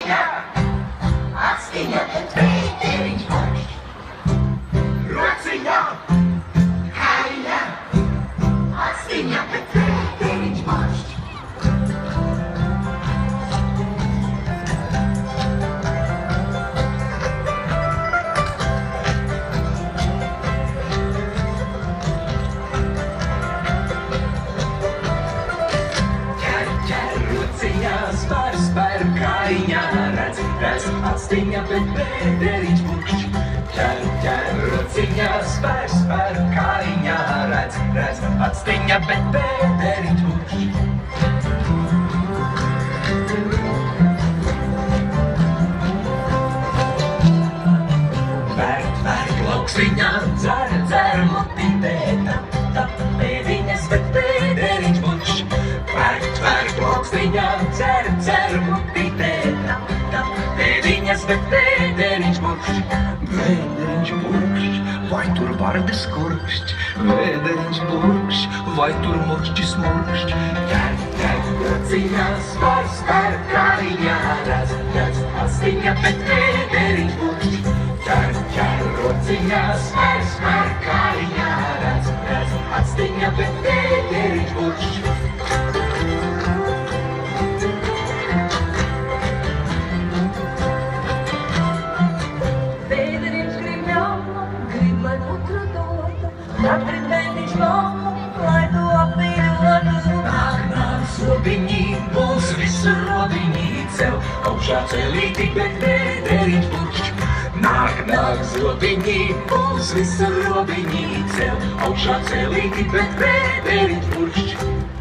rociņā, atstiņa, bet pēteriņš buršķ. Rociņā, kaiņā, atstiņa, bet pēteriņš buršķ. Spēr kājiņā, redz, atstiņa, bet pēteriņš burkšķ. Ķer, rociņā, spēr kājiņā, redz, atstiņa, bet pēteriņš burkšķ. Vērt, laukstiņā, dzer, motītē, tap, pēdiņas, bet pēteriņš burkšķ. Vērt, laukstiņā, dzer, motītē, tap, pēdiņas, bet pēteriņš burkšķ. Pēteriņš burkšķ, vai tur vardes kurkšķ? Pēteriņš burkšķ, vai tur murkšķis murkšķ? Ķer, rociņā, spēr kājiņā, redz, atstiņa, bet pēteriņš burkšķ. Ķer, rociņā, spēr kājiņā, redz, atstiņa, bet pēteriņš burkšķ. Atrit bērniņš mammu, lai tu apmīļotu. Nāk, zobiņi, būs visur rodiņi, cev augšā celīti, bet pēteriņš burkšķ. Nāk, zobiņi, būs visur rodiņi, cev augšā celīti, bet pēteriņš burkšķ.